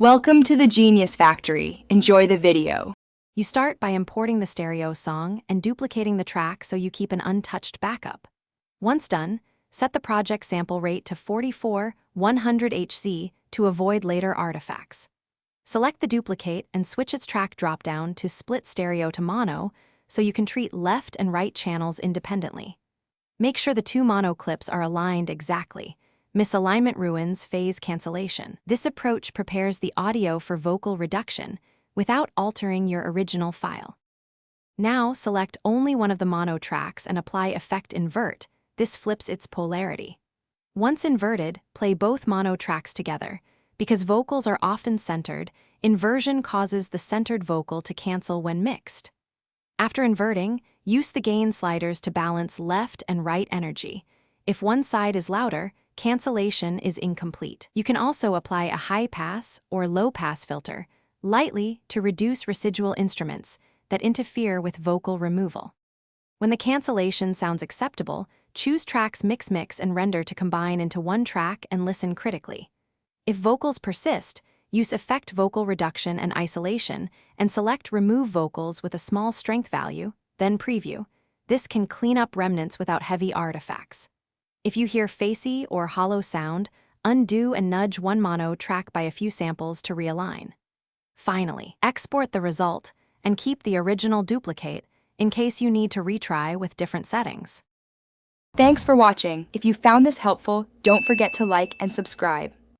Welcome to the Genius Factory. Enjoy the video. You start by importing the stereo song and duplicating the track so you keep an untouched backup. Once done, set the project sample rate to 44/100 Hz to avoid later artifacts. Select the duplicate and switch its track dropdown to split stereo to mono so you can treat left and right channels independently. Make sure the two mono clips are aligned exactly. Misalignment ruins phase cancellation. This approach prepares the audio for vocal reduction without altering your original file. Now select only one of the mono tracks and apply Effect Invert. This flips its polarity. Once inverted, play both mono tracks together. Because vocals are often centered, inversion causes the centered vocal to cancel when mixed. After inverting, use the gain sliders to balance left and right energy. If one side is louder, cancellation is incomplete. You can also apply a high-pass or low-pass filter, lightly to reduce residual instruments that interfere with vocal removal. When the cancellation sounds acceptable, choose tracks Mix and Render to combine into one track and listen critically. If vocals persist, use Effect Vocal Reduction and Isolation and select Remove Vocals with a small strength value, then Preview. This can clean up remnants without heavy artifacts. If you hear facey or hollow sound, undo and nudge one mono track by a few samples to realign. Finally, export the result and keep the original duplicate in case you need to retry with different settings. Thanks for watching. If you found this helpful, don't forget to like and subscribe.